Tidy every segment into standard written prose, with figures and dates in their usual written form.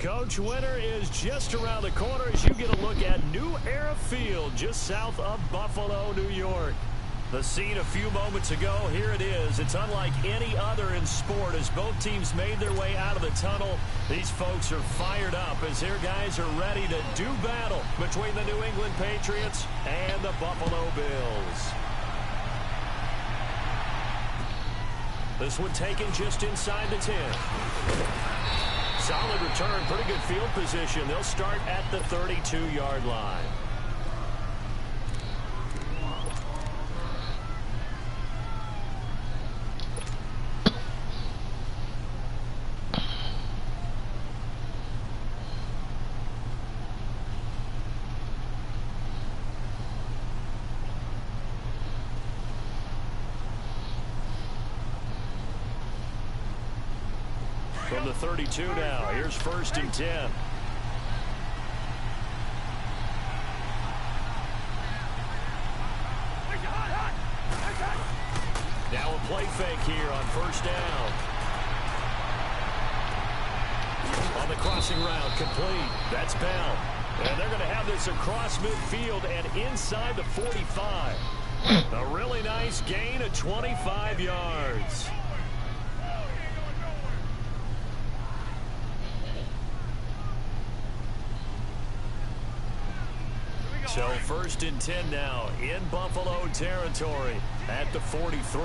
Coach, winter is just around the corner as you get a look at New Era Field just south of Buffalo, New York. The scene a few moments ago, here it is. It's unlike any other in sport as both teams made their way out of the tunnel. These folks are fired up as their guys are ready to do battle between the New England Patriots and the Buffalo Bills. This one taken just inside the 10. Solid return, pretty good field position. They'll start at the 32-yard line. From the 32 now, here's 1st and 10. Now a play fake here on 1st down. On the crossing route, complete. That's Bell. And they're going to have this across midfield and inside the 45. A really nice gain of 25 yards. So 1st and 10 now in Buffalo territory at the 43.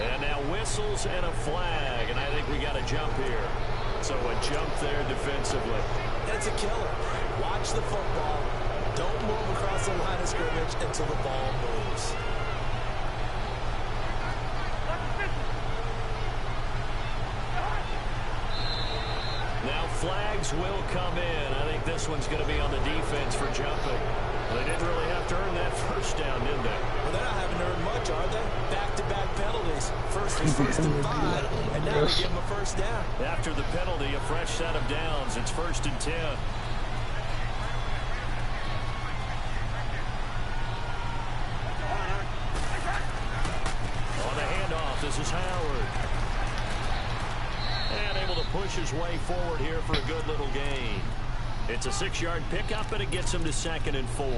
And now whistles and a flag, and I think we got a jump here. So a jump there defensively. That's a killer. Watch the football. Don't move across the line of scrimmage until the ball moves. Now flags will come in. I think this one's going to be on the defense for jumping. They didn't really have to earn that 1st down, did they? Well, they're not having to earn much, are they? Back-to-back penalties. First was 1st and 5, and now we give them a 1st down. After the penalty, a fresh set of downs. It's 1st and 10. On the handoff, this is Howard. And able to push his way forward here for a good little gain. It's a 6-yard pickup, and it gets him to 2nd and 4. All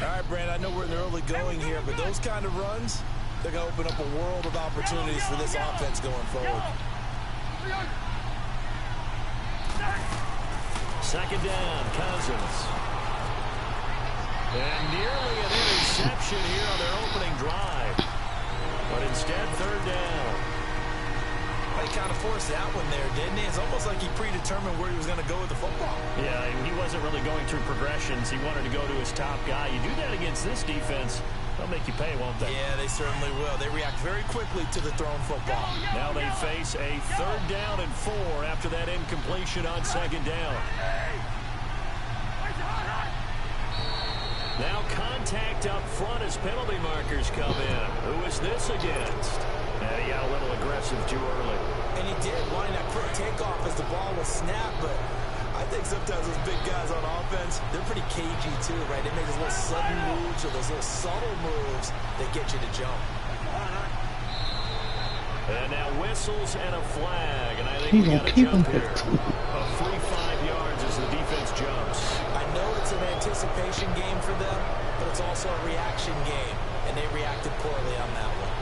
right, Brad, I know we're in the early going here, but those kind of runs, they're going to open up a world of opportunities for this offense going forward. 2nd down, Cousins. And nearly an interception here on their opening drive. But instead, 3rd down. He kind of forced that one there, didn't he? It's almost like he predetermined where he was going to go with the football. Yeah, he wasn't really going through progressions. He wanted to go to his top guy. You do that against this defense, they'll make you pay, won't they? Yeah, they certainly will. They react very quickly to the thrown football. Now they face a 3rd down and 4 after that incompletion on 2nd down. Now contact up front as penalty markers come in. Who is this against? And he got a little aggressive too early. And he did, wanting that quick takeoff as the ball was snapped, but I think sometimes those big guys on offense, they're pretty cagey too, right? They make those little sudden moves or those little subtle moves that get you to jump. And now whistles and a flag, and I think we got a jump here. A free 5 yards as the defense jumps. I know it's an anticipation game for them, but it's also a reaction game, and they reacted poorly on that one.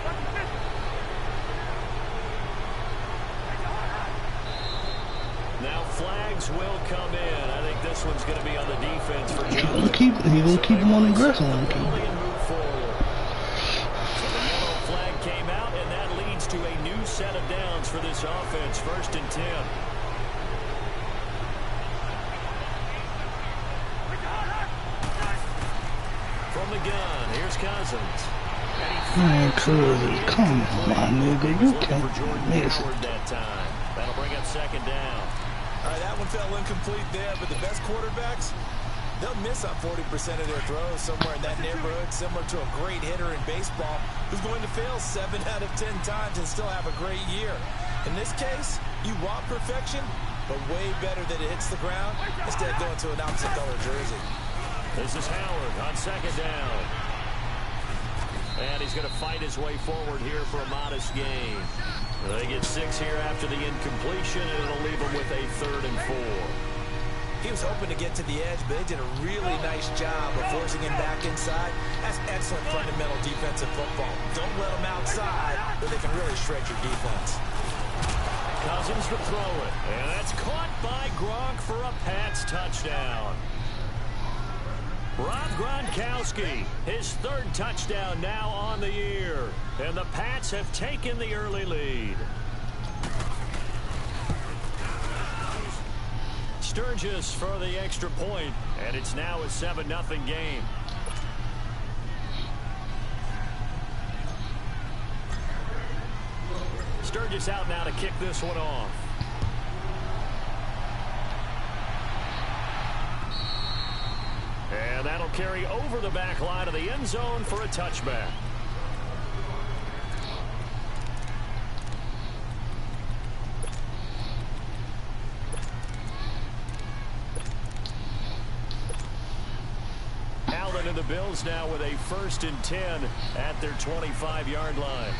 Now flags will come in. I think this one's going to be on the defense for jumping. He's going to keep him on the grass on him. So the yellow flag came out, and that leads to a new set of downs for this offense. 1st and 10. From the gun, here's Cousins. Man, Cousins, come on, nigga. You can't miss it. That time. That'll bring up 2nd down. All right, that one fell incomplete there, but the best quarterbacks, they'll miss on 40% of their throws somewhere in that neighborhood, similar to a great hitter in baseball who's going to fail 7 out of 10 times and still have a great year. In this case, you want perfection, but way better that it hits the ground instead of going to an opposite color jersey. This is Howard on 2nd down. And he's going to fight his way forward here for a modest gain. They get 6 here after the incompletion, and it'll leave them with a 3rd and 4. He was hoping to get to the edge, but they did a really nice job of forcing him back inside. That's excellent fundamental defensive football. Don't let them outside, or they can really shred your defense. Cousins to throw it, and that's caught by Gronk for a Pats touchdown. Rob Gronkowski, his 3rd touchdown now on the year, and the Pats have taken the early lead. Sturgis for the extra point, and it's now a 7-0 game. Sturgis out now to kick this one off. And that'll carry over the back line of the end zone for a touchback. Allen and the Bills now with a 1st and 10 at their 25-yard line.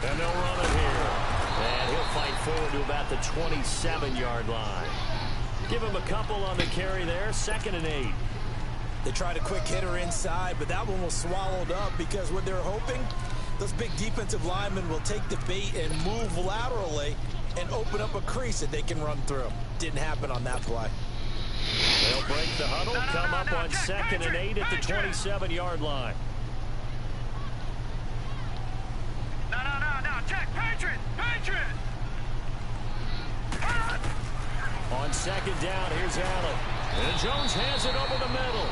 And they'll run it here. And he'll fight forward to about the 27-yard line. Give him a couple on the carry there. 2nd and 8. They tried a quick hitter inside, but that one was swallowed up because what they're hoping, those big defensive linemen will take the bait and move laterally and open up a crease that they can run through. Didn't happen on that play. They'll break the huddle, come up on 2nd and 8 at the 27-yard line. Check, Patriot! On 2nd down, here's Allen. And Jones has it over the middle.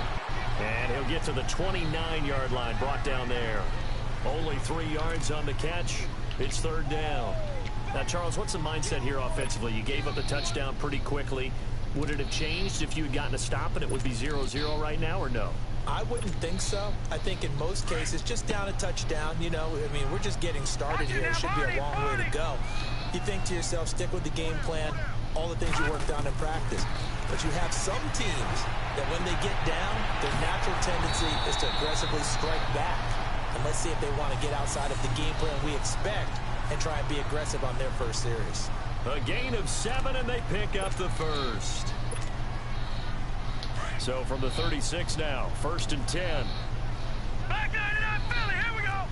And he'll get to the 29-yard line, brought down there. Only 3 yards on the catch. It's 3rd down. Now, Charles, what's the mindset here offensively? You gave up the touchdown pretty quickly. Would it have changed if you had gotten a stop and it would be 0-0 right now, or no? I wouldn't think so. I think in most cases, just down a touchdown, you know, I mean, we're just getting started here. It should be a long way to go. You think to yourself, stick with the game plan, all the things you worked on in practice. But you have some teams that when they get down, their natural tendency is to aggressively strike back. And let's see if they want to get outside of the game plan we expect and try and be aggressive on their first series. A gain of 7, and they pick up the 1st. So from the 36 now, 1st and 10. Back 99 Philly, here we go.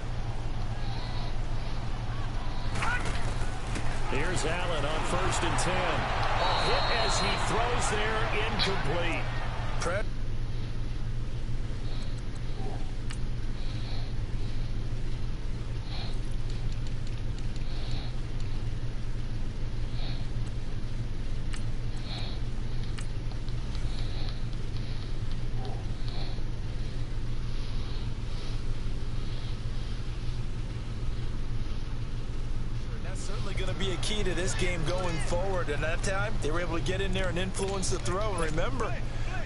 Here's Allen on 1st and 10. A hit as he throws there, incomplete. Be a key to this game going forward, and that time they were able to get in there and influence the throw. And remember,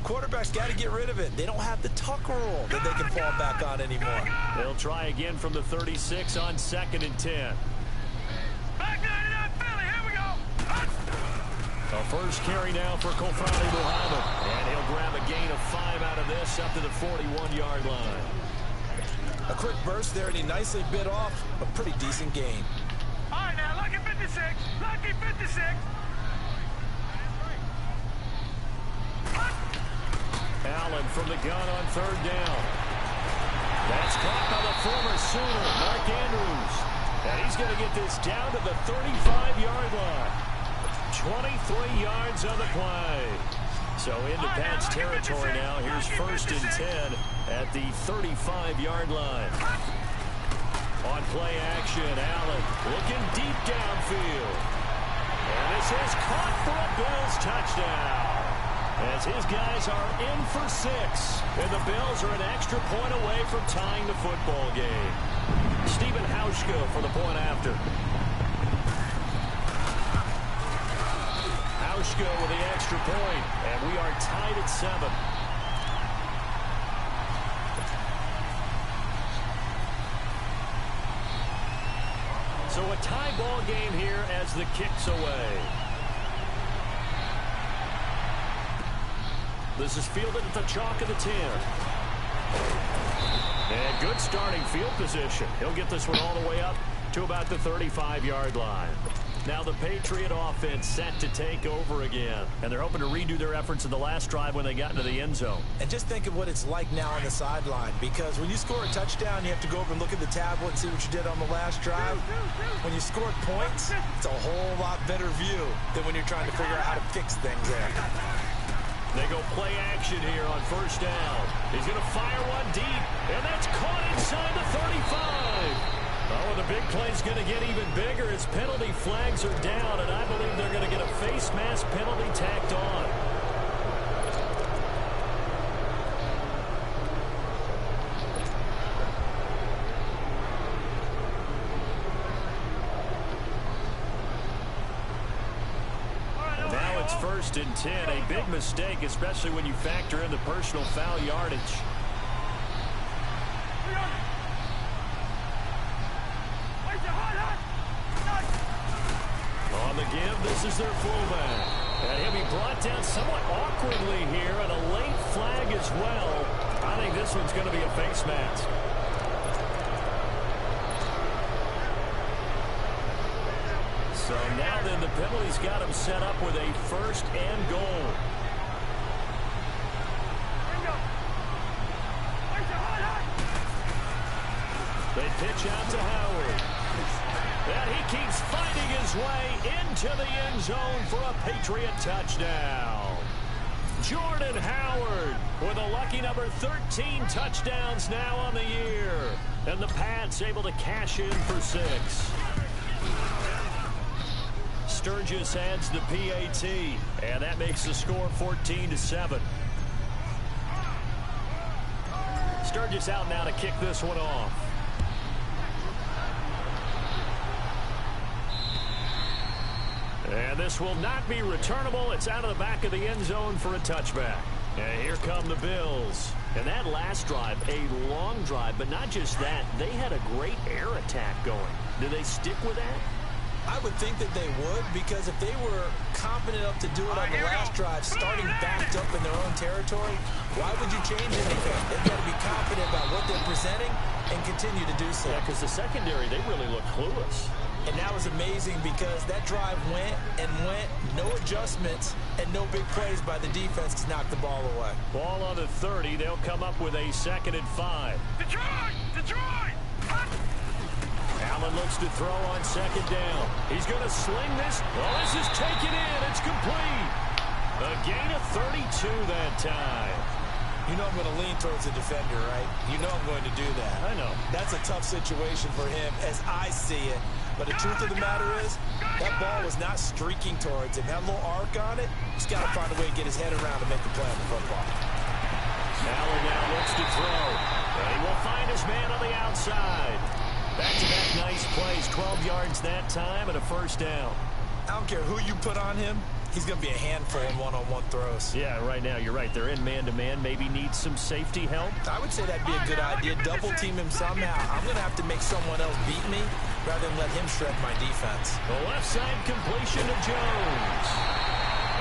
quarterbacks got to get rid of it. They don't have the tuck rule that they can fall back on anymore. They'll try again from the 36 on 2nd and 10. Back 99 Philly, here we go. A first carry now for Kofrani Muhammad, and he'll grab a gain of 5 out of this up to the 41-yard line. A quick burst there, and he nicely bit off a pretty decent gain. All right, now, lucky 56. Lucky 56. Allen from the gun on 3rd down. That's caught by the former Sooner, Mark Andrews. And he's going to get this down to the 35-yard line. 23 yards on the play. So into Pat's territory now. Here's 1st and 10 at the 35-yard line. On play action, Allen looking deep downfield. And this is caught for a Bills touchdown. As his guys are in for 6. And the Bills are an extra point away from tying the football game. Stephen Hauschka for the point after. Hauschka with the extra point. And we are tied at 7. So a tie ball game here as the kick's away. This is fielded at the chalk of the 10. And good starting field position. He'll get this one all the way up to about the 35-yard line. Now the Patriot offense set to take over again. And they're hoping to redo their efforts in the last drive when they got into the end zone. And just think of what it's like now on the sideline, because when you score a touchdown, you have to go over and look at the tablet and see what you did on the last drive. When you scored points, it's a whole lot better view than when you're trying to figure out how to fix things there. They go play action here on first down. He's going to fire one deep, and that's caught inside the 35. Oh, the big play's going to get even bigger as penalty flags are down, and I believe they're going to get a face mask penalty tacked on. Now it's 1st and 10, a big mistake, especially when you factor in the personal foul yardage. On the give, this is their fullback. And he'll be brought down somewhat awkwardly here, and a late flag as well. I think this one's going to be a face mask. So now then the penalty's got him set up with a 1st and goal. They pitch out to Howard. And he keeps fighting his way into the end zone for a Patriot touchdown. Jordan Howard with a lucky number 13 touchdowns now on the year. And the Pats able to cash in for 6. Sturgis adds the PAT, and that makes the score 14-7. Sturgis out now to kick this one off. And this will not be returnable. It's out of the back of the end zone for a touchback. And here come the Bills. And that last drive, a long drive, but not just that. They had a great air attack going. Do they stick with that? I would think that they would, because if they were confident enough to do it on the last drive, starting backed up in their own territory, why would you change anything? They've got to be confident about what they're presenting and continue to do so. Yeah, because the secondary, they really look clueless. And that was amazing because that drive went and went, no adjustments, and no big plays by the defense to knock the ball away. Ball on the 30. They'll come up with a 2nd and 5. Detroit! Detroit! Allen looks to throw on 2nd down. He's going to sling this. Oh, this is taken in. It's complete. A gain of 32 that time. You know I'm going to lean towards the defender, right? You know I'm going to do that. I know. That's a tough situation for him as I see it. But the truth of the matter is, that ball was not streaking towards him. That little arc on it, he's got to find a way to get his head around and make the play on the football. Allen now looks to throw. And he will find his man on the outside. Back-to-back nice plays, 12 yards that time and a 1st down. I don't care who you put on him, he's going to be a handful in one-on-one throws. Yeah, right now, you're right. They're in man-to-man. Maybe needs some safety help. I would say that'd be a good idea. Double-team him somehow. I'm going to have to make someone else beat me rather than let him shred my defense. The left side completion to Jones.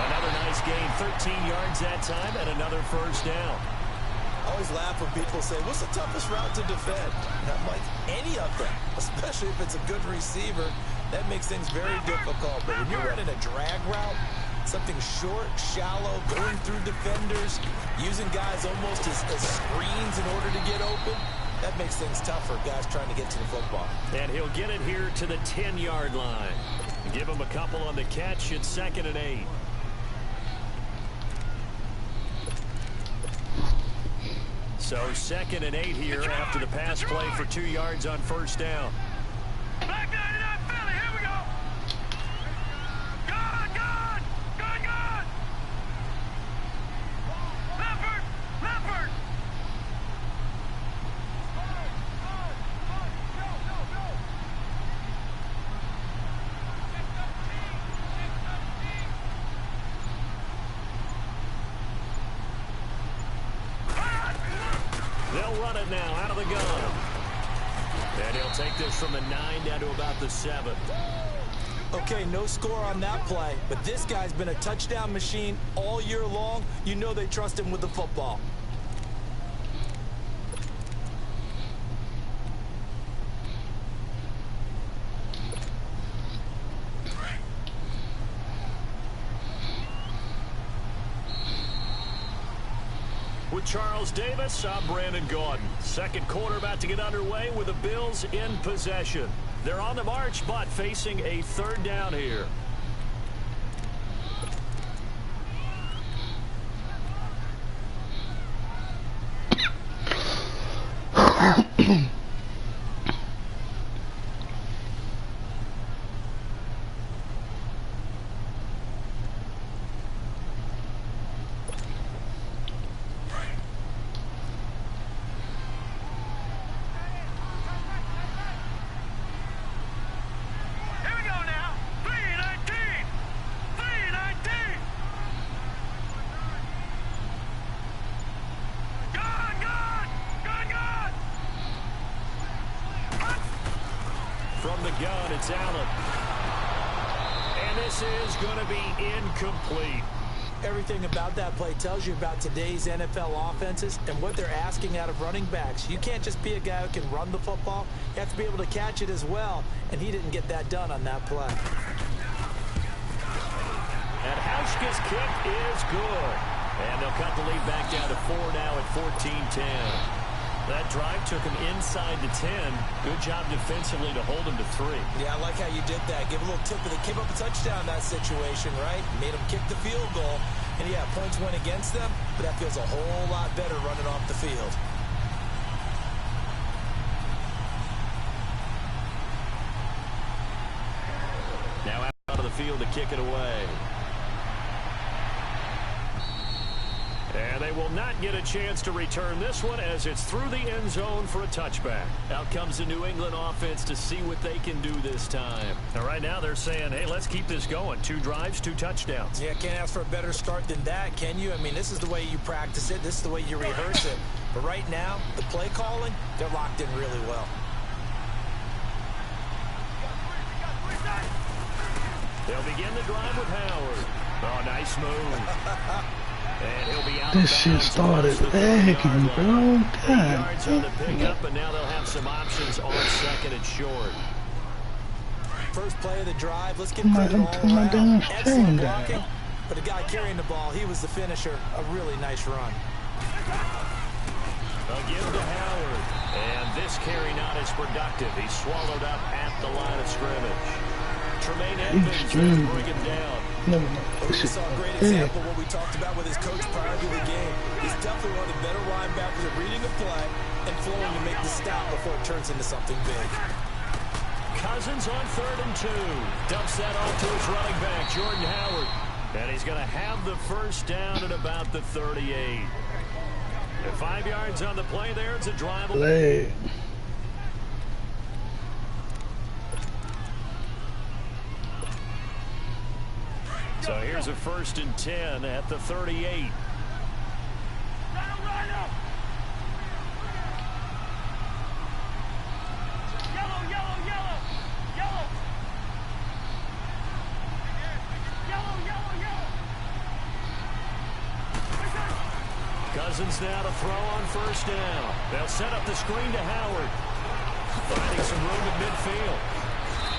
Another nice gain, 13 yards that time, and another 1st down. I always laugh when people say, what's the toughest route to defend? And I'm like, any of them, especially if it's a good receiver. That makes things very difficult. But when you're running a drag route, something short, shallow, going through defenders, using guys almost as screens in order to get open, that makes things tougher, guys trying to get to the football. And he'll get it here to the 10-yard line. Give him a couple on the catch. It's 2nd and 8. So 2nd and 8 here after the pass play for 2 yards on 1st down. Back 99 Philly, here we go. Good. Leopard. They'll run it now out of the gun. And he'll take this from the 9 down to about the 7. Okay, no score on that play, but this guy's been a touchdown machine all year long. You know they trust him with the football. With Charles Davis, I'm Brandon Gordon. Second quarter about to get underway with the Bills in possession. They're on the march, but facing a third down here. From the gun, it's Allen. And this is going to be incomplete. Everything about that play tells you about today's NFL offenses and what they're asking out of running backs. You can't just be a guy who can run the football. You have to be able to catch it as well, and he didn't get that done on that play. And Hauschka's kick is good. And they'll cut the lead back down to 4 now at 14-10. That drive took him inside the 10. Good job defensively to hold him to 3. Yeah, I like how you did that. Give a little tip of the give up a touchdown in that situation, right? Made him kick the field goal. And yeah, points went against them, but that feels a whole lot better running off the field. Now out of the field to kick it away. And they will not get a chance to return this one as it's through the end zone for a touchback. Out comes the New England offense to see what they can do this time. Now, right now they're saying, hey, let's keep this going. 2 drives, 2 touchdowns. Yeah, can't ask for a better start than that, can you? I mean, this is the way you practice it. This is the way you rehearse it. But right now, the play calling, they're locked in really well. They'll begin the drive with Howard. Oh, nice move. And he'll be out. This shit started lagging, bro. God. Yards on the pickup, and now they'll have some options on second and short. First play of the drive. Let's give credit all around. Excellent blocking. But the guy carrying the ball, he was the finisher. A really nice run. A give to Howard. And this carry not as productive. He's swallowed up at the line of scrimmage. Tremaine Edmonds will bring him down. We saw a great example of what we talked about with his coach prior to the game. He's definitely one of the better linebackers at reading a play and flowing to make the stop before it turns into something big. Cousins on 3rd and 2. Dumps that off to his running back, Jordan Howard. And he's going to have the first down at about the 38. And 5 yards on the play there. It's a drive. So here's a 1st and 10 at the 38. Cousins now to throw on 1st down. They'll set up the screen to Howard. Finding some room at midfield.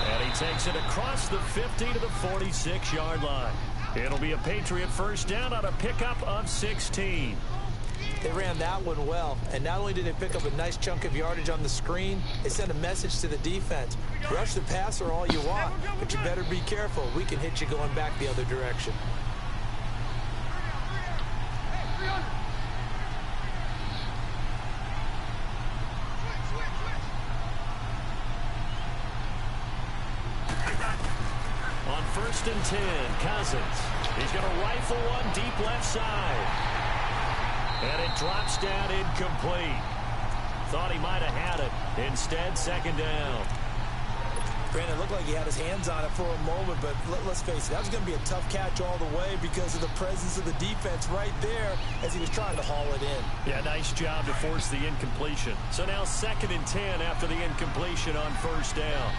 And he takes it across the 50 to the 46-yard line. It'll be a Patriot 1st down on a pickup of 16. They ran that one well, and not only did they pick up a nice chunk of yardage on the screen, they sent a message to the defense. Rush the passer all you want, but you better be careful. We can hit you going back the other direction. On 1st and 10, Cousins. He's going to rifle one deep left side. And it drops down incomplete. Thought he might have had it. Instead, 2nd down. Brandon, looked like he had his hands on it for a moment, but let's face it, that was going to be a tough catch all the way because of the presence of the defense right there as he was trying to haul it in. Yeah, nice job to force the incompletion. So now 2nd and 10 after the incompletion on 1st down.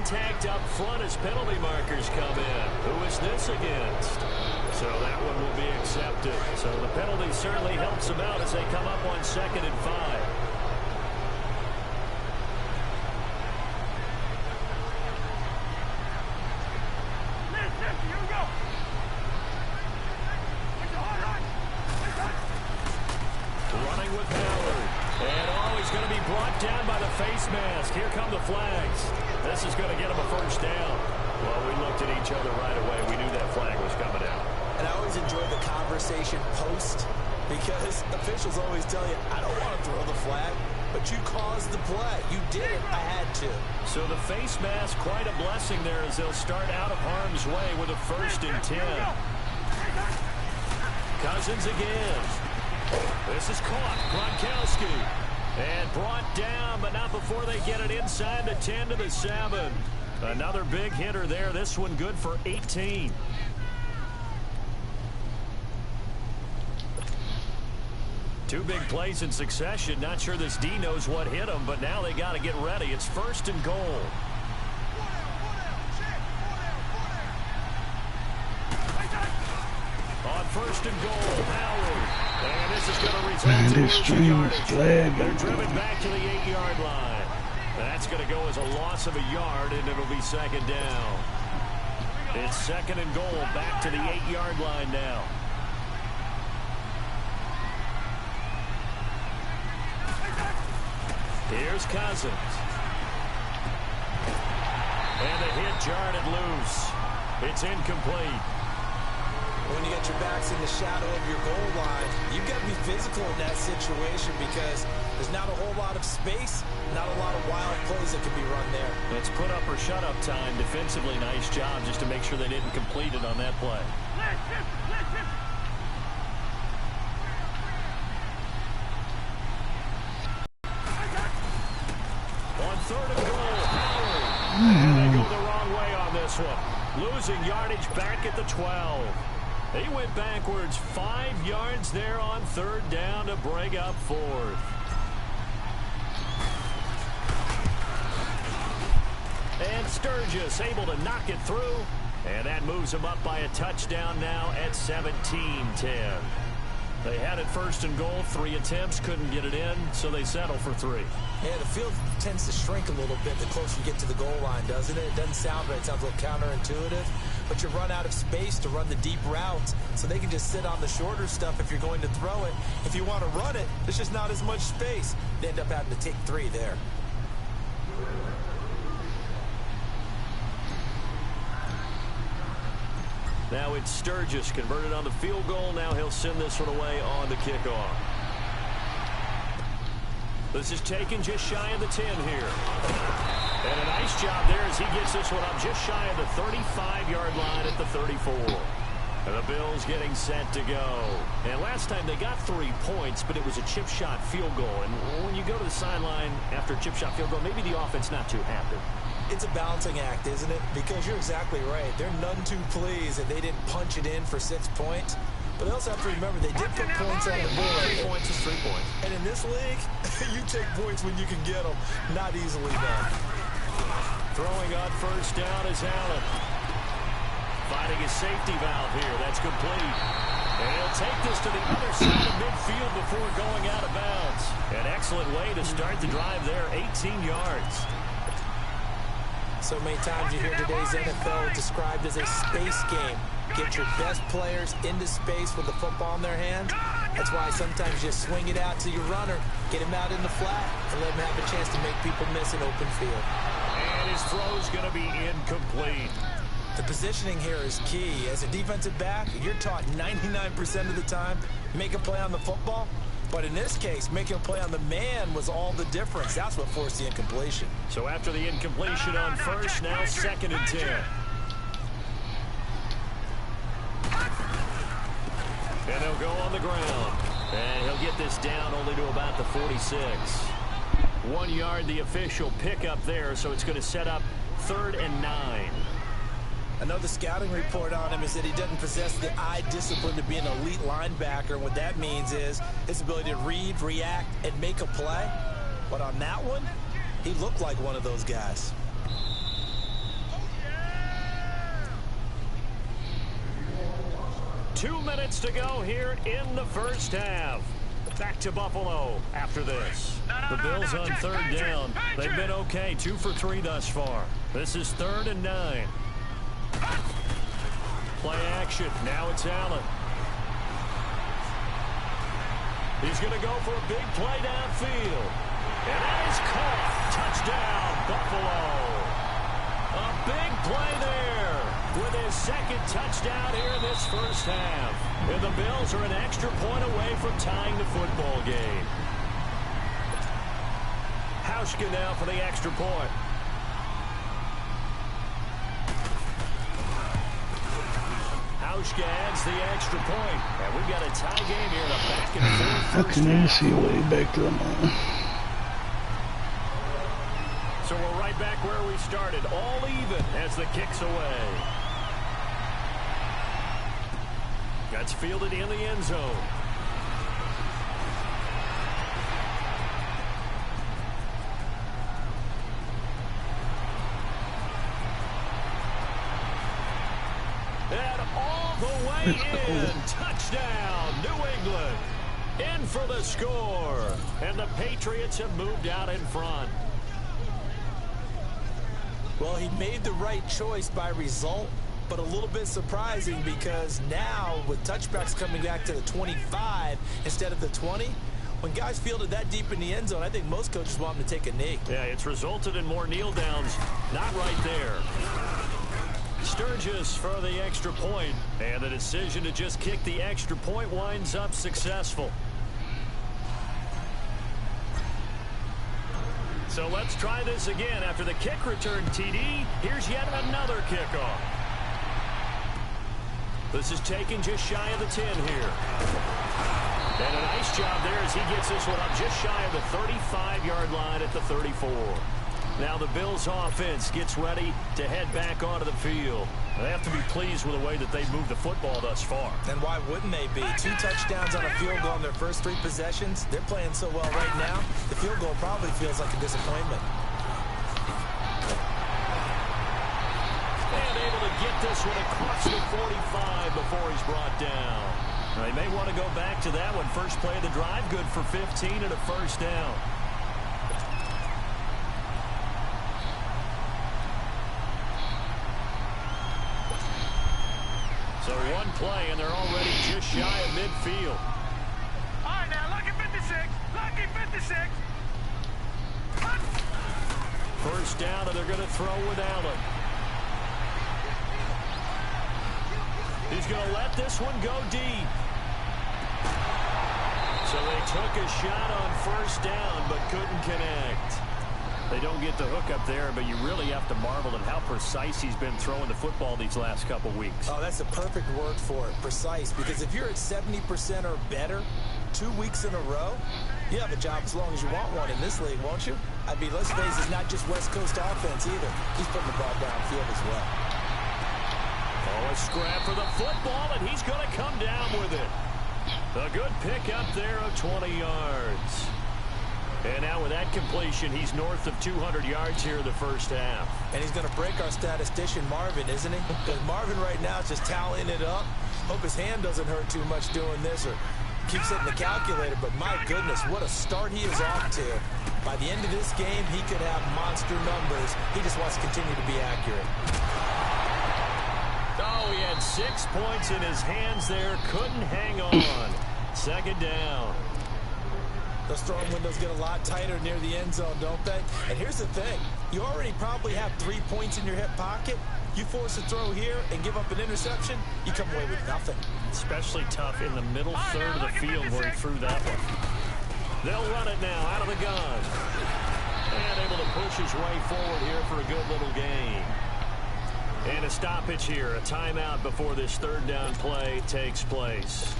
contact up front as penalty markers come in. Who is this against? So that one will be accepted. So the penalty certainly helps them out as they come up on 2nd and 5. Running with Howard. And he's going to be brought down by the face mask. Here come the flags. This is going to get him a first down. Well, we looked at each other right away. We knew that flag was coming out. And I always enjoy the conversation post because officials always tell you, I don't want to throw the flag, but you caused the play. You did it. I had to. So the face mask, quite a blessing there as they'll start out of harm's way with a 1st and 10. Cousins again. This is caught. Gronkowski. And brought down, but not before they get it inside the 10 to the 7. Another big hitter there. This one good for 18. Two big plays in succession. Not sure this D knows what hit him, but now they got to get ready. It's 1st and goal. On 1st and goal, Howard. And this is going to result in losing yardage. They're driven back to the 8-yard line. That's going to go as a loss of a yard, and it'll be 2nd down. It's 2nd and goal, back to the 8-yard line now. Here's Cousins. And the hit jarred it loose. It's incomplete. When you got your backs in the shadow of your goal line, you've got to be physical in that situation because there's not a whole lot of space, not a lot of wild plays that can be run there. It's put up or shut up time. Defensively, nice job just to make sure they didn't complete it on that play. On 3rd and goal, Howard. And they go the wrong way on this one. Losing yardage back at the 12. He went backwards 5 yards there on 3rd down to break up 4th. And Sturgis able to knock it through. And that moves him up by a touchdown now at 17-10. They had it 1st and goal, 3 attempts, couldn't get it in, so they settle for 3. Yeah, the field tends to shrink a little bit the closer you get to the goal line, doesn't it? It doesn't sound right. It sounds a little counterintuitive. But you run out of space to run the deep routes, so they can just sit on the shorter stuff if you're going to throw it. If you want to run it, there's just not as much space. They end up having to take 3 there. Now it's Sturgis converted on the field goal. Now he'll send this one away on the kickoff. This is taken just shy of the 10 here. And a nice job there as he gets this one up just shy of the 35-yard line at the 34. And the Bills getting set to go. And last time they got 3 points, but it was a chip shot field goal. And when you go to the sideline after a chip shot field goal, maybe the offense not too happy. It's a balancing act, isn't it? Because you're exactly right. They're none too pleased that they didn't punch it in for 6 points. But they also have to remember they did put points on the board. 3 points is 3 points. And in this league, you take points when you can get them. Not easily done. Throwing on 1st down is Allen. Finding his safety valve here. That's complete. And he'll take this to the other side of midfield before going out of bounds. An excellent way to start the drive there. 18 yards. So many times you hear today's NFL described as a space game. Get your best players into space with the football in their hands. That's why sometimes you swing it out to your runner, get him out in the flat, and let him have a chance to make people miss an open field. And his throw's going to be incomplete. The positioning here is key. As a defensive back, you're taught 99% of the time, make a play on the football. But in this case, making a play on the man was all the difference. That's what forced the incompletion. So after the incompletion on 1st, now 2nd and 10. And they'll go on the ground. And he'll get this down only to about the 46. 1 yard, the official pickup there, so it's going to set up 3rd and 9. I know the scouting report on him is that he doesn't possess the eye discipline to be an elite linebacker. And what that means is his ability to read, react, and make a play. But on that one, he looked like one of those guys. 2 minutes to go here in the first half. Back to Buffalo after this. The Bills on third down. They've been okay, 2 for 3 thus far. This is 3rd and 9. Play action. Now it's Allen. He's going to go for a big play downfield. And that is caught. Touchdown, Buffalo. A big play there with his 2nd touchdown here in this first half. And the Bills are an extra point away from tying the football game. Hauschka now for the extra point. Hauschka adds the extra point. And we've got a tie game here in a back and forth. I can even see way back to the man. So we're right back where we started, all even as the kick's away. That's fielded in the end zone. And all the way in. Touchdown, New England. In for the score. And the Patriots have moved out in front. Well, he made the right choice by result, but a little bit surprising because now with touchbacks coming back to the 25 instead of the 20, when guys fielded that deep in the end zone, I think most coaches want them to take a knee. Yeah, it's resulted in more kneel downs. Not right there. Sturgis for the extra point, and the decision to just kick the extra point winds up successful. So let's try this again. After the kick return TD, here's yet another kickoff. This is taken just shy of the 10 here. And a nice job there as he gets this one up just shy of the 35-yard line at the 34. Now the Bills offense gets ready to head back onto the field. They have to be pleased with the way that they've moved the football thus far. And why wouldn't they be? 2 touchdowns on a field goal in their first 3 possessions. They're playing so well right now, the field goal probably feels like a disappointment. And able to get this one across the 45 before he's brought down. They may want to go back to that one. First play of the drive, good for 15 and a first down. So one play, and they're already just shy of midfield. All right, now, lucky 56. Lucky 56. First down, and they're going to throw with Allen. He's going to let this one go deep. So they took a shot on first down, but couldn't connect. They don't get the hook up there, but you really have to marvel at how precise he's been throwing the football these last couple weeks. Oh, that's a perfect word for it, precise. Because if you're at 70% or better 2 weeks in a row, you have a job as long as you want one in this league, won't you? I mean, let's face it, it's not just West Coast offense either. He's putting the ball downfield as well. Oh, a scrap for the football, and he's going to come down with it. A good pick up there of 20 yards. And now with that completion, he's north of 200 yards here in the first half. And he's going to break our statistician, Marvin, isn't he? Because Marvin right now is just tallying it up. Hope his hand doesn't hurt too much doing this or keeps hitting the calculator. But my goodness, what a start he is off to. By the end of this game, he could have monster numbers. He just wants to continue to be accurate. Oh, he had 6 points in his hands there. Couldn't hang on. Second down. Those throwing windows get a lot tighter near the end zone, don't they? And here's the thing. You already probably have 3 points in your hip pocket. You force a throw here and give up an interception, you come away with nothing. Especially tough in the middle third of the field where he threw that one. They'll run it now out of the gun. And able to push his way forward here for a good little gain. And a stoppage here, a timeout before this third down play takes place.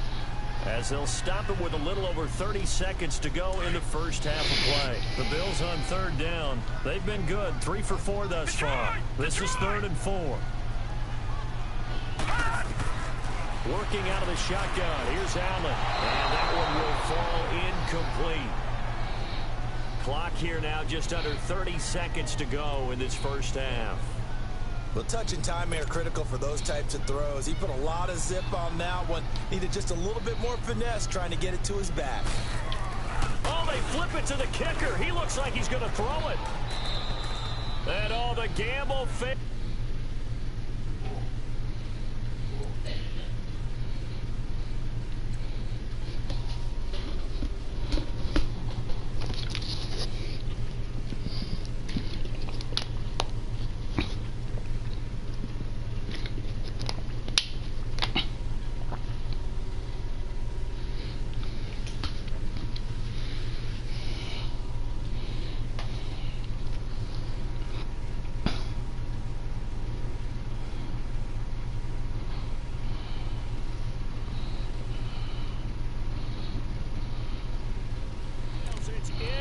As they'll stop it with a little over 30 seconds to go in the first half of play. The Bills on third down. They've been good, 3 for 4 thus far. This is 3rd and 4. Working out of the shotgun. Here's Allen. And that one will fall incomplete. Clock here now just under 30 seconds to go in this first half. Well, touch and timing are critical for those types of throws. He put a lot of zip on that one. Needed just a little bit more finesse trying to get it to his back. Oh, they flip it to the kicker. He looks like he's going to throw it. And all the gamble fit.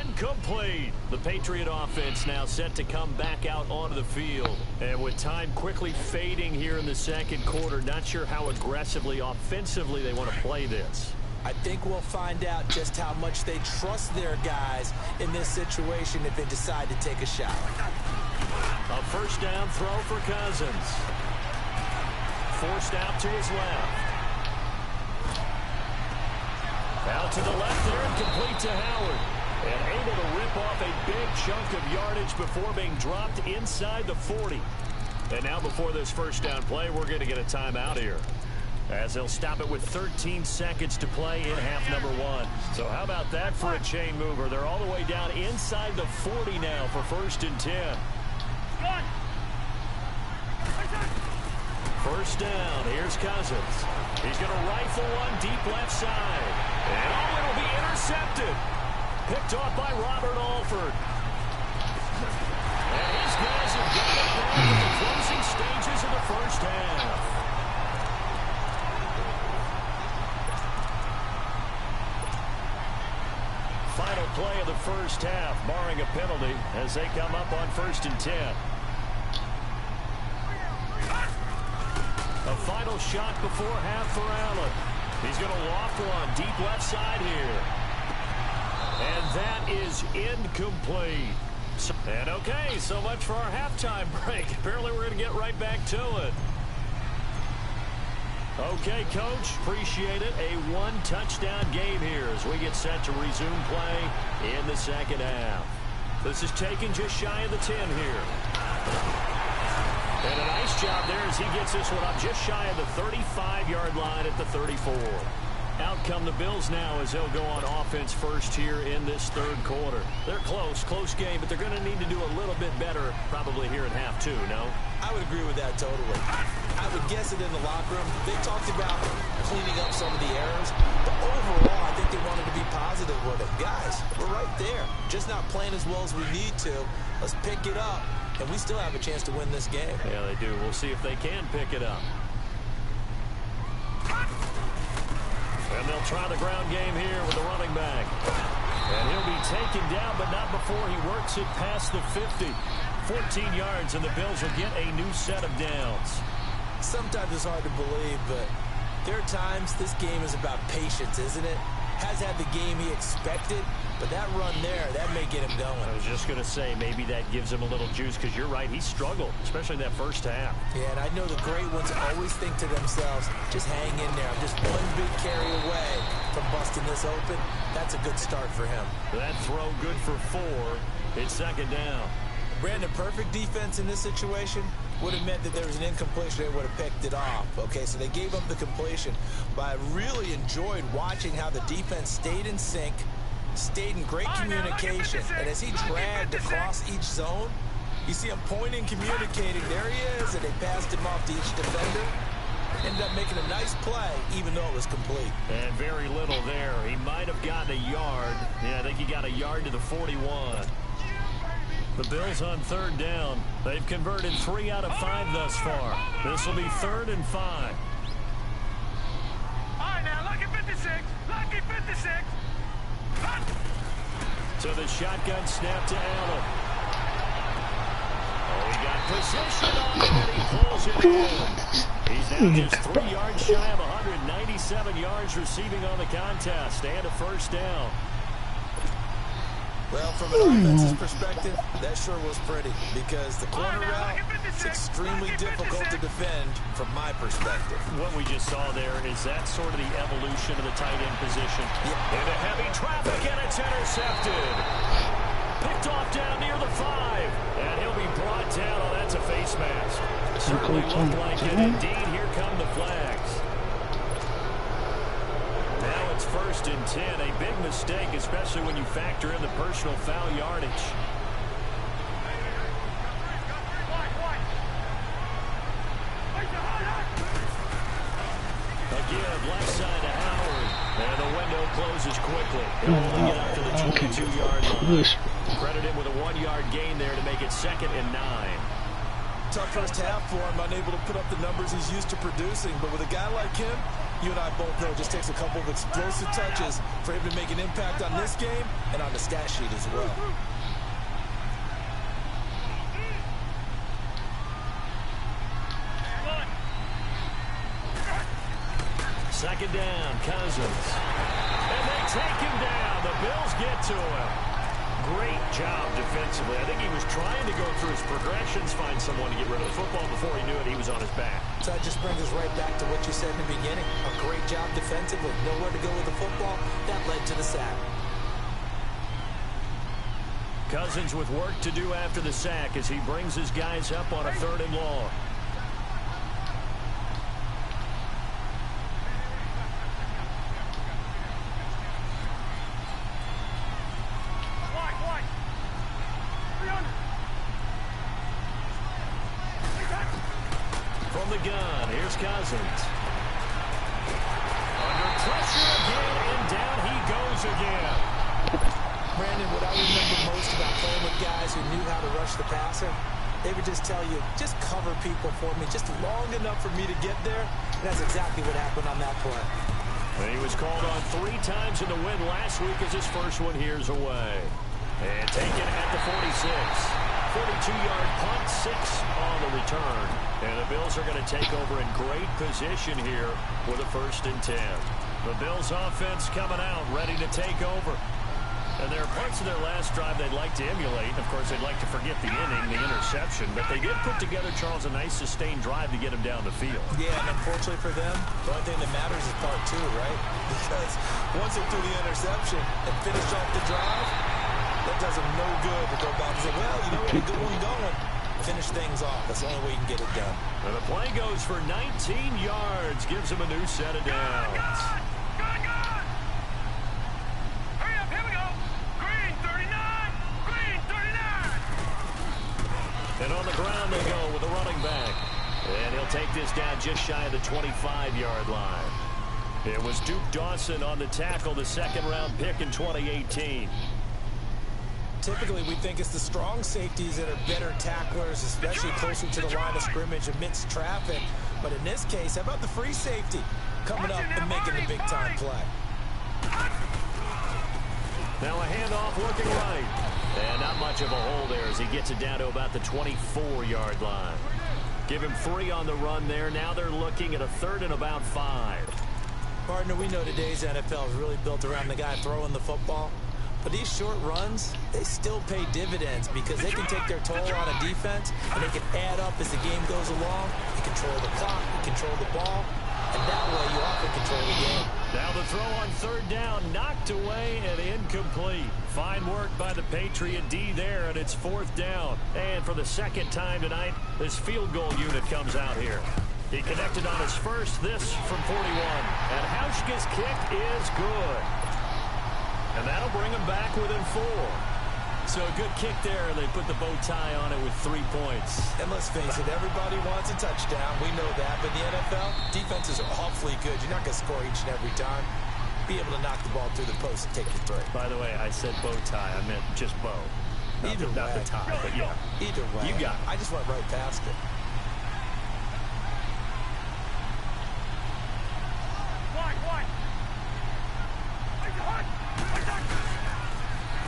Incomplete. The Patriot offense now set to come back out onto the field. And with time quickly fading here in the second quarter, not sure how aggressively, offensively they want to play this. I think we'll find out just how much they trust their guys in this situation if they decide to take a shot. A first down throw for Cousins. Forced out to his left. Out to the left there and complete to Howard. And able to rip off a big chunk of yardage before being dropped inside the 40. And now before this first down play, we're going to get a timeout here, as they'll stop it with 13 seconds to play in half number 1. So how about that for a chain mover? They're all the way down inside the 40 now for 1st and 10. First down. Here's Cousins. He's going to rifle one deep left side. And oh, it'll be intercepted. Picked off by Robert Alford. And his guys have got it back in the closing stages of the first half. Final play of the first half, barring a penalty, as they come up on 1st and 10. A final shot before half for Allen. He's going to loft one deep left side here. And that is incomplete. And okay, so much for our halftime break. Apparently we're going to get right back to it. Okay, Coach, appreciate it. A one-touchdown game here as we get set to resume play in the second half. This is taken just shy of the 10 here. And a nice job there as he gets this one up just shy of the 35-yard line at the 34. Out come the Bills now as they'll go on offense first here in this third quarter. They're close game, but they're going to need to do a little bit better probably here in half 2, no? I would agree with that totally. I would guess it in the locker room. They talked about cleaning up some of the errors, but overall, I think they wanted to be positive with it. Guys, we're right there. Just not playing as well as we need to. Let's pick it up, and we still have a chance to win this game. Yeah, they do. We'll see if they can pick it up. And they'll try the ground game here with the running back. And he'll be taken down, but not before he works it past the 50. 14 yards, and the Bills will get a new set of downs. Sometimes it's hard to believe, but there are times this game is about patience, isn't it? Has had the game he expected, but that run there, that may get him going. I was just going to say, maybe that gives him a little juice, because you're right, he struggled, especially in that first half. Yeah, and I know the great ones always think to themselves, just hang in there. I'm just one big carry away from busting this open. That's a good start for him. That throw good for 4. It's second down. Brandon, perfect defense in this situation would have meant that there was an incompletion. They would have picked it off. Okay, so they gave up the completion. But I really enjoyed watching how the defense stayed in sync, stayed in great communication. And as he dragged across each zone, you see him pointing, communicating. There he is, and they passed him off to each defender. Ended up making a nice play, even though it was complete. And very little there. He might have gotten a yard. Yeah, I think he got a yard to the 41. The Bills on third down. They've converted 3 out of 5 thus far. This will be 3rd and 5. All right, now, lucky 56. Lucky 56. So the shotgun snap to Allen. Oh, he got position on it, and he pulls it in. He's now just 3 yards shy of 197 yards receiving on the contest, and a first down. Well, from an offensive perspective, that sure was pretty because the corner route is extremely difficult to defend from my perspective. What we just saw there is that sort of the evolution of the tight end position. Into heavy traffic, and it's intercepted. Picked off down near the 5, and he'll be brought down. Oh, that's a face mask. Certainly looked like it. Indeed, here come the flags. Now it's 1st and 10. A big mistake, especially when you factor in the personal foul yardage. Again, left side to Howard. And the window closes quickly. He'll only get up to the 22-yard line. Credit him with a 1-yard gain there to make it 2nd and 9. Tough first half for him, unable to put up the numbers he's used to producing. But with a guy like him, you and I both know it just takes a couple of explosive touches for him to make an impact on this game and on the stat sheet as well. Second down, Cousins. And they take him down. The Bills get to him. Great job defensively. I think he was trying to go through his progressions, find someone to get rid of the football. Before he knew it, he was on his back. So that just brings us right back to what you said in the beginning. A great job defensively. Nowhere to go with the football. That led to the sack. Cousins with work to do after the sack as he brings his guys up on a 3rd and long. From the gun, here's Cousins. Under pressure again, and down he goes again. Brandon, what I remember most about playing with guys who knew how to rush the passer, they would just tell you, just cover people for me, just long enough for me to get there. And that's exactly what happened on that play. And he was called on 3 times in the win last week as his first one here's away. And taken at the 46. 42-yard punt, 6 on the return. And the Bills are going to take over in great position here with a 1st and 10. The Bills offense coming out, ready to take over. And there are parts of their last drive they'd like to emulate. Of course, they'd like to forget the inning, the interception. But they did put together, Charles, a nice sustained drive to get him down the field. Yeah, and unfortunately for them, the only thing that matters is part 2, right? Because once they threw the interception and finished off the drive, that does them no good to go back and say, well, you know what, a good one going. Finish things off. That's the only way you can get it done. And the play goes for 19 yards. Gives him a new set of downs. Hurry up, here we go. Green 39. Green 39. And on the ground they go with a running back. And he'll take this down just shy of the 25-yard line. It was Duke Dawson on the tackle, the 2nd-round pick in 2018. Typically, we think it's the strong safeties that are better tacklers, especially closer to the line of scrimmage amidst traffic. But in this case, how about the free safety coming up and making the big-time play? Now a handoff looking right. And not much of a hole there as he gets it down to about the 24-yard line. Give him 3 on the run there. Now they're looking at a 3rd and about 5. Partner, we know today's NFL is really built around the guy throwing the football. But these short runs, they still pay dividends because they can take their toll on a defense and they can add up as the game goes along. You control the clock, you control the ball, and that way you often control the game. Now the throw on 3rd down, knocked away and incomplete. Fine work by the Patriot D there, and it's 4th down. And for the 2nd time tonight, this field goal unit comes out here. He connected on his first, this from 41. And Hauschka's kick is good. And that'll bring him back within 4. So a good kick there. They put the bow tie on it with 3 points. And let's face it, everybody wants a touchdown. We know that. But in the NFL, defenses are awfully good. You're not going to score each and every time. Be able to knock the ball through the post and take your three. By the way, I said bow tie. I meant just bow. Not the tie, but yeah. Either way. You got it. I just went right past it.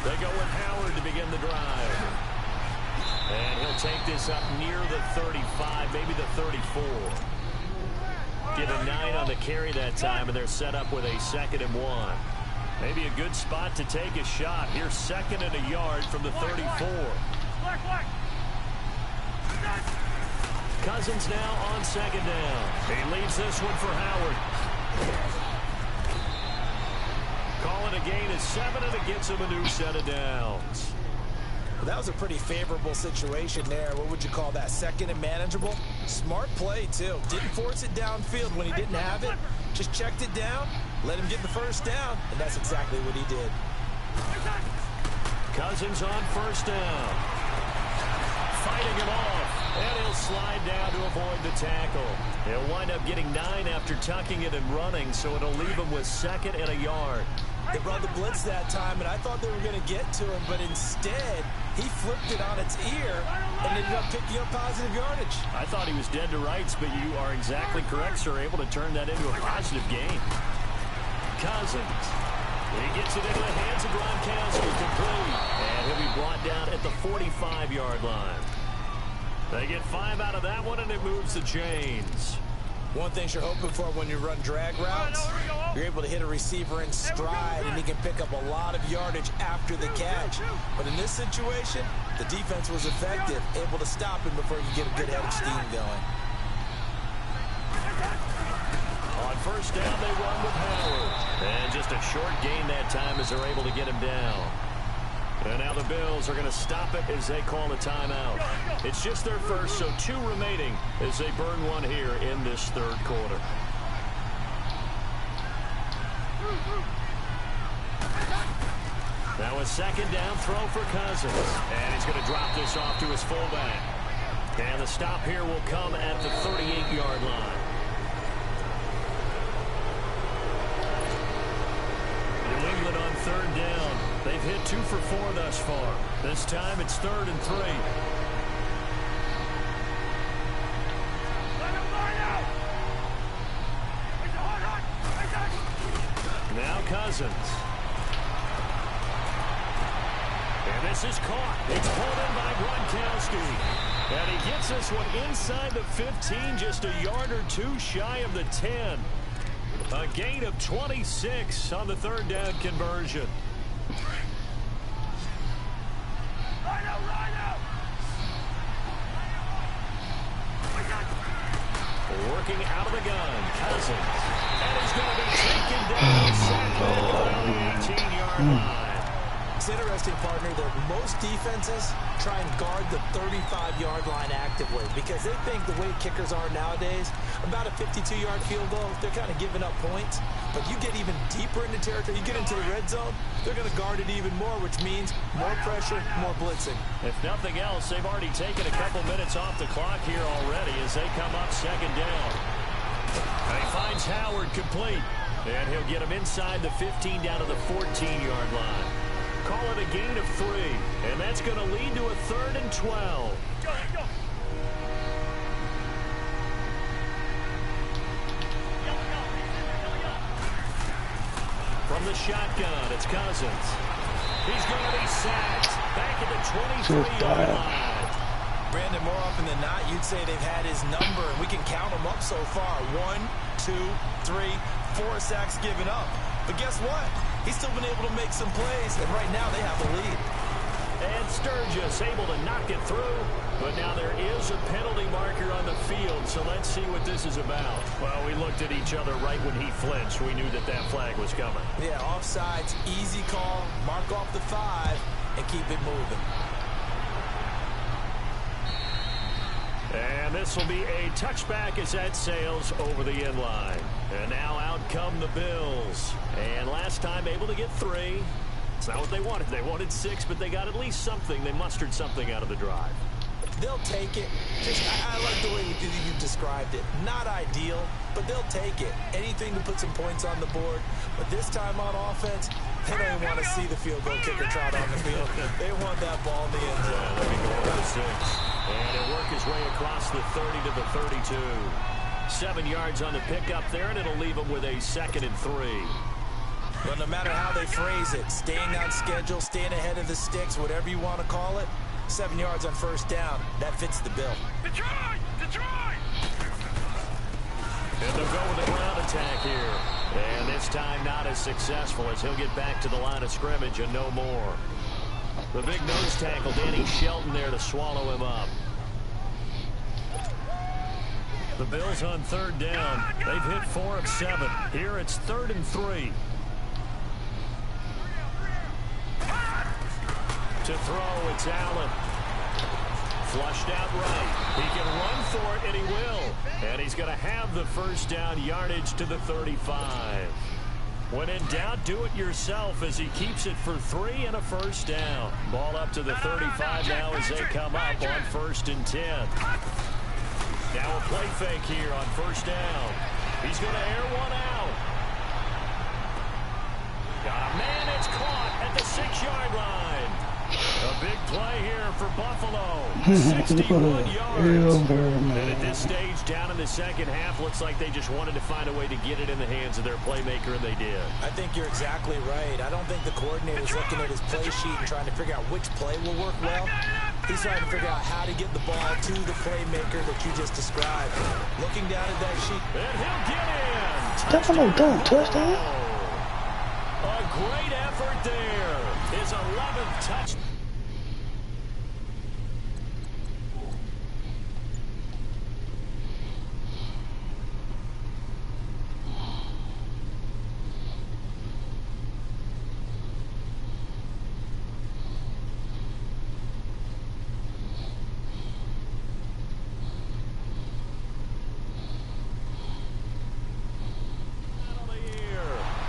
They go with Howard to begin the drive. And he'll take this up near the 35, maybe the 34. Given 9 on the carry that time, and they're set up with a 2nd and 1. Maybe a good spot to take a shot. Here's 2nd and a yard from the 34. Cousins now on 2nd down. He leads this one for Howard. Calling a gain of 7, and it gets him a new set of downs. Well, that was a pretty favorable situation there. What would you call that? 2nd and manageable? Smart play, too. Didn't force it downfield when he didn't have it. Just checked it down, let him get the first down, and that's exactly what he did. Cousins on 1st down. Fighting him off, and he'll slide down to avoid the tackle. He'll wind up getting 9 after tucking it and running, so it'll leave him with 2nd and a yard. They brought the blitz that time, and I thought they were going to get to him, but instead, he flipped it on its ear and ended up picking up positive yardage. I thought he was dead to rights, but you are exactly correct, sir. Able to turn that into a positive gain. Cousins. He gets it into the hands of Gronkowski, complete. And he'll be brought down at the 45-yard line. They get 5 out of that one, and it moves the chains. One thing you're hoping for when you run drag routes, you're able to hit a receiver in stride, and he can pick up a lot of yardage after the catch. But in this situation, the defense was effective, able to stop him before he could get a good head of steam going. On 1st down, they run with Howard. And just a short gain that time as they're able to get him down. And now the Bills are going to stop it as they call a timeout. It's just their first, so 2 remaining as they burn one here in this 3rd quarter. Now a 2nd down throw for Cousins. And he's going to drop this off to his fullback. And the stop here will come at the 38-yard line. New England on 3rd down. They've hit 2 for 4 thus far. This time it's 3rd and 3. Now Cousins. And this is caught. It's pulled in by Gronkowski. And he gets this one inside the 15, just a yard or 2 shy of the 10. A gain of 26 on the 3rd down conversion. Working out of the gun, Cousins. And he's going to be taken down, sacked at the 18-yard line. It's interesting, partner, that most defenses try and guard the 35-yard line actively because they think the way kickers are nowadays, about a 52-yard field goal, they're kind of giving up points. But you get even deeper into territory, you get into the red zone, they're going to guard it even more, which means more pressure, more blitzing. If nothing else, they've already taken a couple minutes off the clock here already as they come up 2nd down. And he finds Howard complete. And he'll get him inside the 15 down to the 14-yard line. Call it a gain of 3. And that's going to lead to a 3rd and 12. Go. From the shotgun, it's Cousins. He's going to be sacked. Back at the 23-yard line. Brandon, more often than not, you'd say they've had his number, and we can count them up so far. 1, 2, 3, 4 sacks given up. But guess what? He's still been able to make some plays, and right now they have the lead. And Sturgis able to knock it through. But now there is a penalty marker on the field, so let's see what this is about. Well, we looked at each other right when he flinched. We knew that that flag was coming. Yeah, offsides, easy call, mark off the 5, and keep it moving. And this will be a touchback as that sails over the end line. And now out come the Bills. And last time able to get 3. It's not what they wanted. They wanted 6, but they got at least something. They mustered something out of the drive. They'll take it. I like the way you described it. Not ideal, but they'll take it. Anything to put some points on the board. But this time on offense, they don't even want to see the field goal kicker trot on the field. They want that ball in the end zone. Yeah, they'll be going to the 6. And he'll work his way across the 30 to the 32. 7 yards on the pickup there, and it'll leave him with a 2nd and 3. But no matter how they phrase it, staying on schedule, staying ahead of the sticks, whatever you want to call it, 7 yards on 1st down, that fits the bill. Detroit! And they'll go with the ground attack here. And this time not as successful as he'll get back to the line of scrimmage and no more. The big nose tackle, Danny Shelton, there to swallow him up. The Bills on third down. They've hit 4 of 7. Here it's 3rd and 3. To throw, it's Allen. Flushed out right. He can run for it, and he will. And he's going to have the first down yardage to the 35. When in doubt, do it yourself as he keeps it for 3 and a first down. Ball up to the 35 now as they come up on 1st and 10. Now a play fake here on 1st down. He's going to air one out. Got a man, it's caught at the 6-yard line. A big play here for Buffalo. 61 yards. And at this stage, down in the second half, looks like they just wanted to find a way to get it in the hands of their playmaker, and they did. I think you're exactly right. I don't think the coordinator's looking at his play sheet and trying to figure out which play will work well. He's trying to figure out how to get the ball to the playmaker that you just described. Looking down at that sheet. And he'll get in. Touchdown. A great effort there. His 11th touch.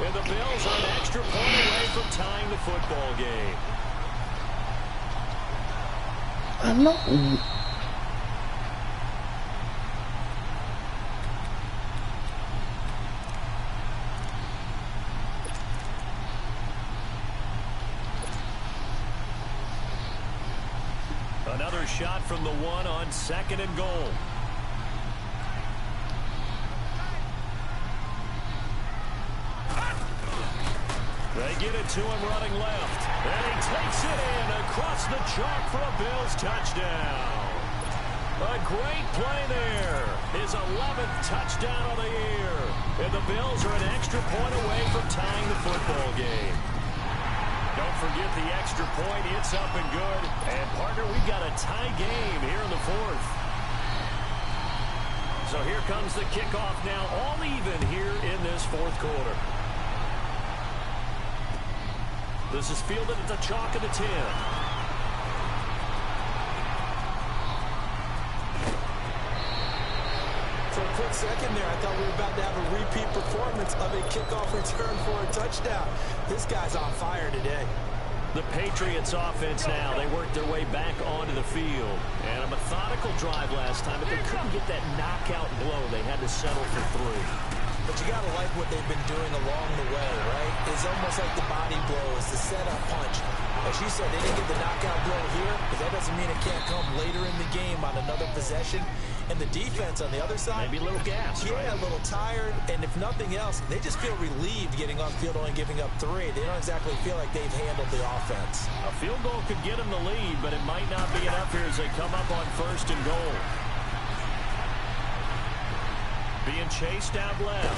And the Bills are an extra point away from tying the football game. I know. Another shot from the 1 on 2nd and goal. They get it to him running left. And he takes it in across the chalk for a Bills touchdown. A great play there. His 11th touchdown of the year. And the Bills are an extra point away from tying the football game. Don't forget the extra point. It's up and good. And, partner, we've got a tie game here in the 4th. So here comes the kickoff now, all even here in this 4th quarter. This is fielded at the chalk of the 10. For a quick second there, I thought we were about to have a repeat performance of a kickoff return for a touchdown. This guy's on fire today. The Patriots offense now, they worked their way back onto the field. And a methodical drive last time, but they couldn't get that knockout blow. They had to settle for 3. But you got to like what they've been doing along the way, right? It's almost like the body blow is the setup punch. As you said, they didn't get the knockout blow here, but that doesn't mean it can't come later in the game on another possession. And the defense on the other side, maybe a little gas, yeah, right? A little tired. And if nothing else, they just feel relieved getting on field only giving up 3. They don't exactly feel like they've handled the offense. A field goal could get them the lead, but it might not be enough here as they come up on 1st and goal. Being chased out left.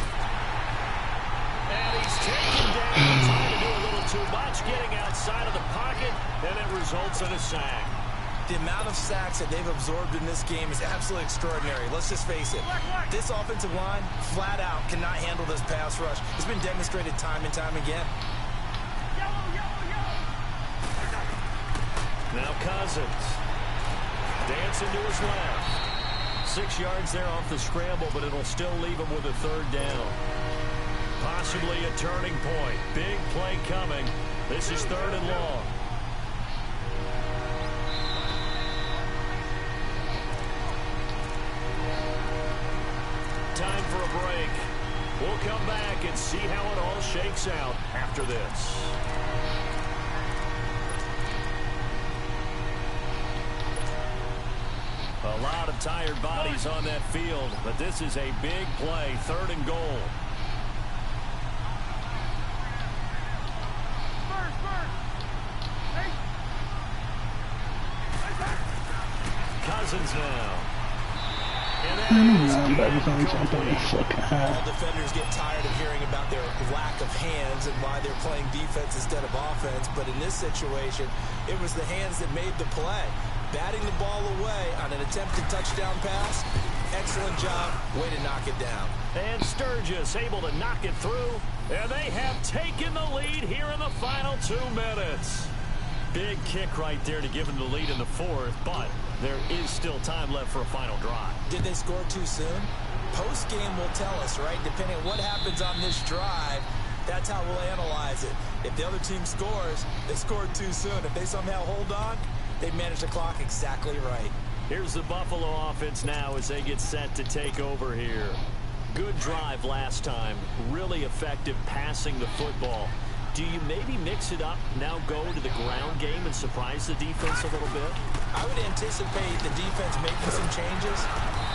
And he's taken down, trying to do a little too much, getting outside of the pocket, and it results in a sack. The amount of sacks that they've absorbed in this game is absolutely extraordinary. Let's just face it. This offensive line, flat out, cannot handle this pass rush. It's been demonstrated time and time again. Now Cousins. Dancing to his left. 6 yards there off the scramble, but it'll still leave him with a 3rd down. Possibly a turning point. Big play coming. This is 3rd and long. Time for a break. We'll come back and see how it all shakes out after this. A lot of tired bodies on that field, but this is a big play, 3rd and goal. Cousins now. And that Linebackers ain't jumping that fucking high. All defenders get tired of hearing about their lack of hands and why they're playing defense instead of offense. But in this situation, it was the hands that made the play. Batting the ball away on an attempted touchdown pass. Excellent job. Way to knock it down. And Sturgis able to knock it through. And they have taken the lead here in the final 2 minutes. Big kick right there to give them the lead in the fourth, but there is still time left for a final drive. Did they score too soon? Post-game will tell us, right? Depending on what happens on this drive, that's how we'll analyze it. If the other team scores, they scored too soon. If they somehow hold on, they manage the clock exactly right. Here's the Buffalo offense now as they get set to take over here. Good drive last time. Really effective passing the football. Do you maybe mix it up, now go to the ground game and surprise the defense a little bit? I would anticipate the defense making some changes,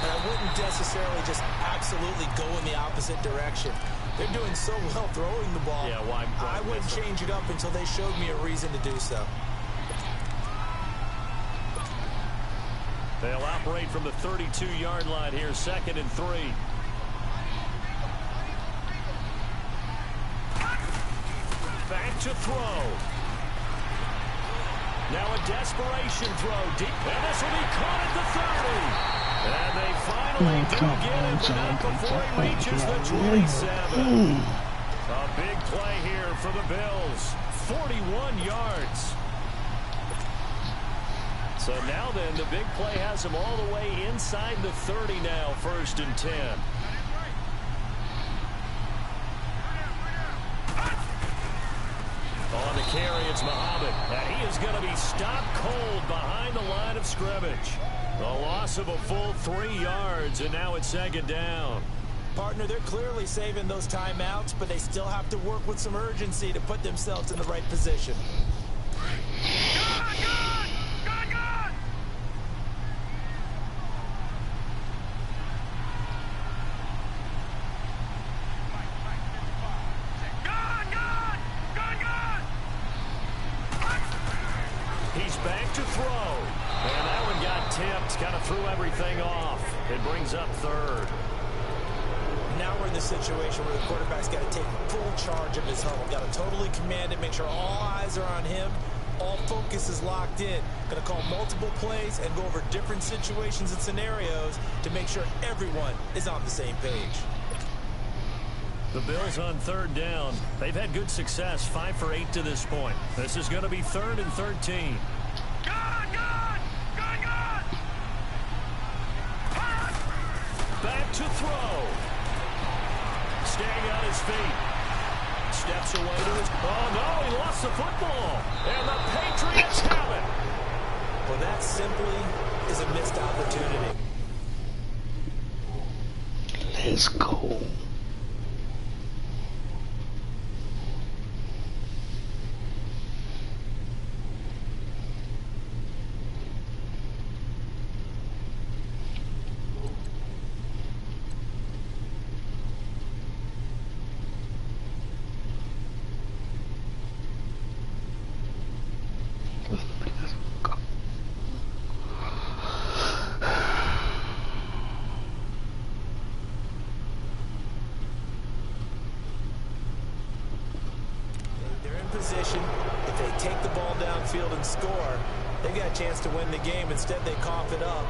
but I wouldn't necessarily just absolutely go in the opposite direction. They're doing so well throwing the ball. Yeah, why I wouldn't change it up until they showed me a reason to do so. They'll operate from the 32-yard line here, 2nd and 3. Back to throw. Now a desperation throw deep. And this will be caught at the 30. And they finally do get him, but not before he reaches the 27. A big play here for the Bills. 41 yards. So now then, the big play has him all the way inside the 30 now, 1st and 10. On the carry, it's Muhammad. And he is going to be stopped cold behind the line of scrimmage. A loss of a full 3 yards, and now it's 2nd down. Partner, they're clearly saving those timeouts, but they still have to work with some urgency to put themselves in the right position. Back to throw. And that one got tipped, kind of threw everything off. It brings up 3rd. Now we're in the situation where the quarterback's got to take full charge of his huddle. Got to totally command it, make sure all eyes are on him. All focus is locked in. Going to call multiple plays and go over different situations and scenarios to make sure everyone is on the same page. The Bills on 3rd down. They've had good success, 5 for 8 to this point. This is going to be 3rd and 13. Back to throw. Staying on his feet. Steps away to his... Oh, no, he lost the football. And the Patriots have it. Well, that simply is a missed opportunity. Let's go. Position. If they take the ball downfield and score, they got a chance to win the game. Instead, they cough it up.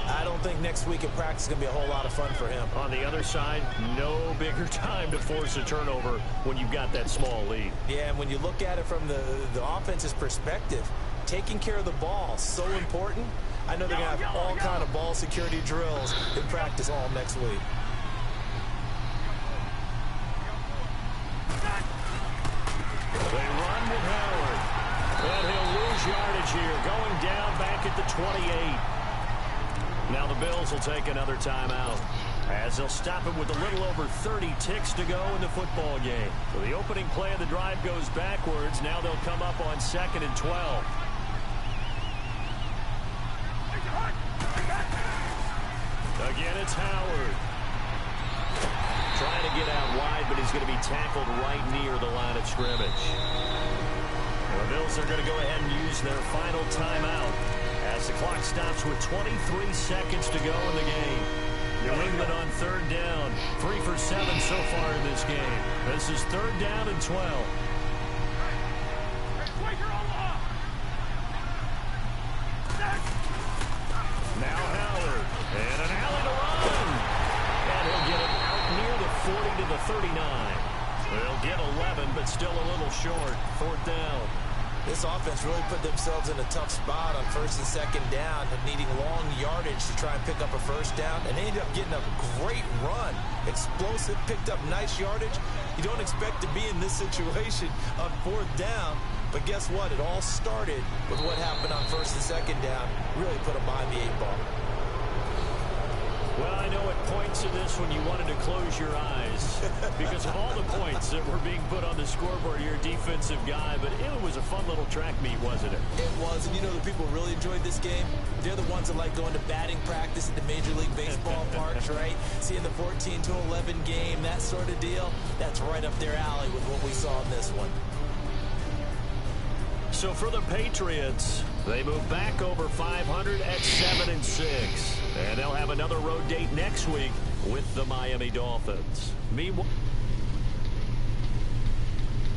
I don't think next week in practice is going to be a whole lot of fun for him. On the other side, no bigger time to force a turnover when you've got that small lead. Yeah, and when you look at it from the offense's perspective, taking care of the ball so important. I know they're going to have all kind of ball security drills in practice all next week. They run with Howard. And he'll lose yardage here, going down back at the 28. Now the Bills will take another timeout, as they'll stop him with a little over 30 ticks to go in the football game. So the opening play of the drive goes backwards. Now they'll come up on 2nd and 12. Again, it's Howard. Trying to get out wide, but he's going to be tackled right near the line of scrimmage. The Bills are going to go ahead and use their final timeout as the clock stops with 23 seconds to go in the game. New England on third down. 3 for 7 so far in this game. This is third down and 12. Now Howard. And an alley to run. And he'll get it out near the 40 to the 39. They'll get 11, but still a little short. Fourth down. This offense really put themselves in a tough spot on first and second down, needing long yardage to try and pick up a first down, and they ended up getting a great run. Explosive, picked up nice yardage. You don't expect to be in this situation on fourth down, but guess what? It all started with what happened on first and second down. Really put them behind the 8-ball. Well, I know at points in this when you wanted to close your eyes because of all the points that were being put on the scoreboard. You're a defensive guy, but it was a fun little track meet, wasn't it? It was, and you know the people who really enjoyed this game? They're the ones that like going to batting practice at the Major League Baseball parks, right? Seeing the 14-11 game, that sort of deal. That's right up their alley with what we saw in this one. So for the Patriots, they move back over 500 at 7-6. And they'll have another road date next week with the Miami Dolphins. Meanwhile...